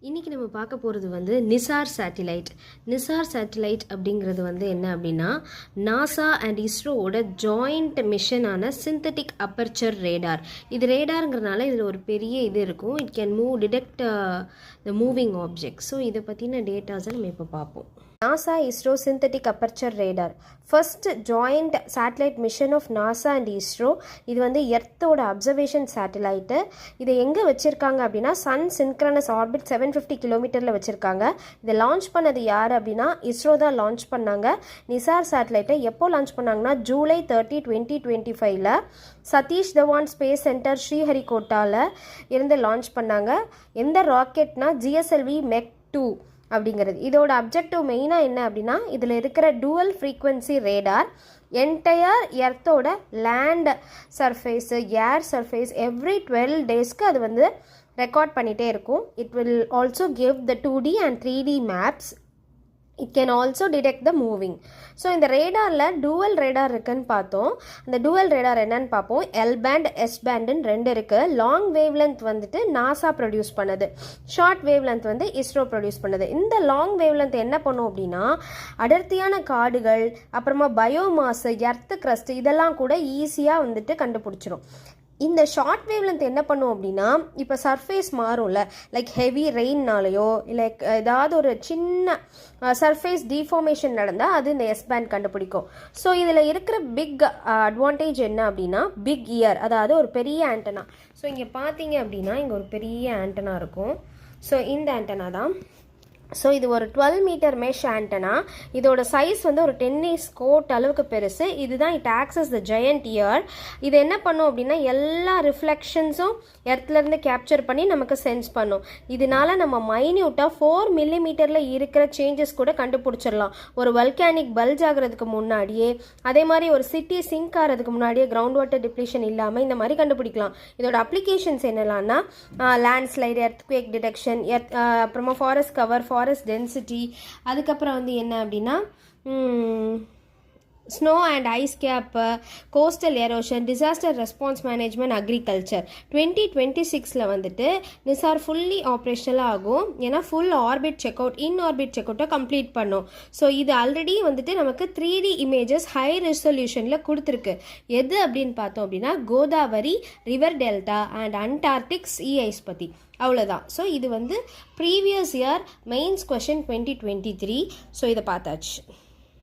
இன்றைக்கி நம்ம பார்க்க போகிறது வந்து நிசார் சேட்டிலைட். நிசார் சேட்டிலைட் அப்படிங்கிறது வந்து என்ன அப்படின்னா, நாசா அண்ட் இஸ்ரோவோட ஜாயிண்ட் மிஷனான சிந்தட்டிக் அப்பர்ச்சர் ரேடார். இது ரேடாருங்கிறதுனால இதில் ஒரு பெரிய இது இருக்கும். It can detect the moving object. So இதை பற்றின டேட்டாஸை நம்ம இப்போ பார்ப்போம். NASA ISRO Synthetic Aperture Radar, first joint satellite mission of NASA and ISRO. இது வந்து எர்த்தோட அப்சர்வேஷன் சேட்டலைட்டு. இதை எங்கே வச்சுருக்காங்க அப்படின்னா சன் சின்க்ரனஸ் ஆர்பிட் 750 கிலோமீட்டரில் வச்சுருக்காங்க. இதை லான்ச் பண்ணது யார் அப்படின்னா இஸ்ரோ தான் லான்ச் பண்ணாங்க. நிசார் சேட்டலைட்டை எப்போ லான்ச் பண்ணாங்கன்னா July 30, 2025 Satish Dhawan space centre ஸ்ரீஹரிகோட்டாவில் இருந்து லான்ச் பண்ணாங்க. எந்த ராக்கெட்னா GSLV MEC 2 அப்படிங்கிறது. இதோட அப்ஜெக்டிவ் மெயினாக என்ன அப்படின்னா, இதில் இருக்கிற டூவல் ஃப்ரீக்வன்சி ரேடார் என்டையர் எர்த்தோட land surface air surface every 12 டேஸ்க்கு அது வந்து ரெக்கார்ட் பண்ணிகிட்டே இருக்கும். It will also give the 2D and 3D maps. It can also detect the moving. So இந்த ரேடாரில் டூவல் ரேடார் இருக்குன்னு பார்த்தோம். அந்த டூவல் ரேடார் என்னன்னு பார்ப்போம். எல் பேண்ட் எஸ் பேண்டுன்னு ரெண்டு இருக்குது. லாங் வேவ் லென்த் வந்துட்டு நாசா ப்ரொடியூஸ் பண்ணது, ஷார்ட் வேவ் லென்த் வந்து இஸ்ரோ ப்ரொடியூஸ் பண்ணது. இந்த லாங் வேவ் லென்த் என்ன பண்ணும் அப்படின்னா, அடர்த்தியான காடுகள், அப்புறமா பயோமாஸு, எர்த்து கிரஸ்ட் இதெல்லாம் கூட ஈஸியாக வந்துட்டு கண்டுபிடிச்சிரும். இந்த ஷார்ட் வேவ் லென்த் என்ன பண்ணும் அப்படின்னா, இப்போ சர்ஃபேஸ் மாறும்ல, லைக் ஹெவி ரெயின்னாலேயோ இல்லை ஏதாவது ஒரு சின்ன சர்ஃபேஸ் டிஃபார்மேஷன் நடந்தால் அது இந்த எஸ் பேண்ட் கண்டுபிடிக்கும். ஸோ இதில் இருக்கிற பிக் அட்வான்டேஜ் என்ன அப்படின்னா, பிக் இயர், அதாவது ஒரு பெரிய ஆண்டனா. ஸோ இங்கே பார்த்தீங்க அப்படின்னா இங்கே ஒரு பெரிய ஆண்டனா இருக்கும். ஸோ இந்த ஆண்டனா தான். ஸோ இது ஒரு 12 மீட்டர் மெஷ் ஆண்டனா. இதோட சைஸ் வந்து ஒரு டென்னிஸ் கோர்ட் அளவுக்கு பெருசு. இதுதான் it access the giant year. இது என்ன பண்ணும் அப்படின்னா, எல்லா ரிஃப்ளெக்ஷன்ஸும் எர்த்லேருந்து கேப்சர் பண்ணி நமக்கு சென்ஸ் பண்ணும். இதனால நம்ம மைன்யூட்டாக 4 மில்லிமீட்டரில் இருக்கிற சேஞ்சஸ் கூட கண்டுபிடிச்சிடலாம். ஒரு வல்கானிக் பல்ஜ் ஆகிறதுக்கு முன்னாடியே, அதே மாதிரி ஒரு சிட்டி சிங்க் ஆகிறதுக்கு முன்னாடியே கிரவுண்ட் வாட்டர் டிப்ளீஷன் இல்லாமல் இந்த மாதிரி கண்டுபிடிக்கலாம். இதோட அப்ளிகேஷன்ஸ் என்னெல்லாம்னா, லேண்ட்ஸ்லைடு, எர்த்குவேக் டிடெக்ஷன், அப்புறமா ஃபாரஸ்ட் கவர், ஃபாரஸ்ட் டென்சிட்டி, அதுக்கப்புறம் வந்து என்ன அப்படின்னா snow and ice cap, coastal erosion, disaster response management, agriculture. 2026 வந்துட்டு நிசார் ஃபுல்லி ஆப்ரேஷனலாக ஆகும். ஏன்னா full orbit check out, in orbit check அவுட்டை கம்ப்ளீட் பண்ணும். ஸோ இது ஆல்ரெடி வந்துட்டு நமக்கு 3D இமேஜஸ் ஹை ரெசல்யூஷனில் கொடுத்துருக்கு. எது அப்படின்னு பார்த்தோம் அப்படின்னா, Godavari river delta and Antarctic sea ice பற்றி. அவ்வளோதான். ஸோ இது வந்து previous year mains question 2023. So இதை பார்த்தாச்சு.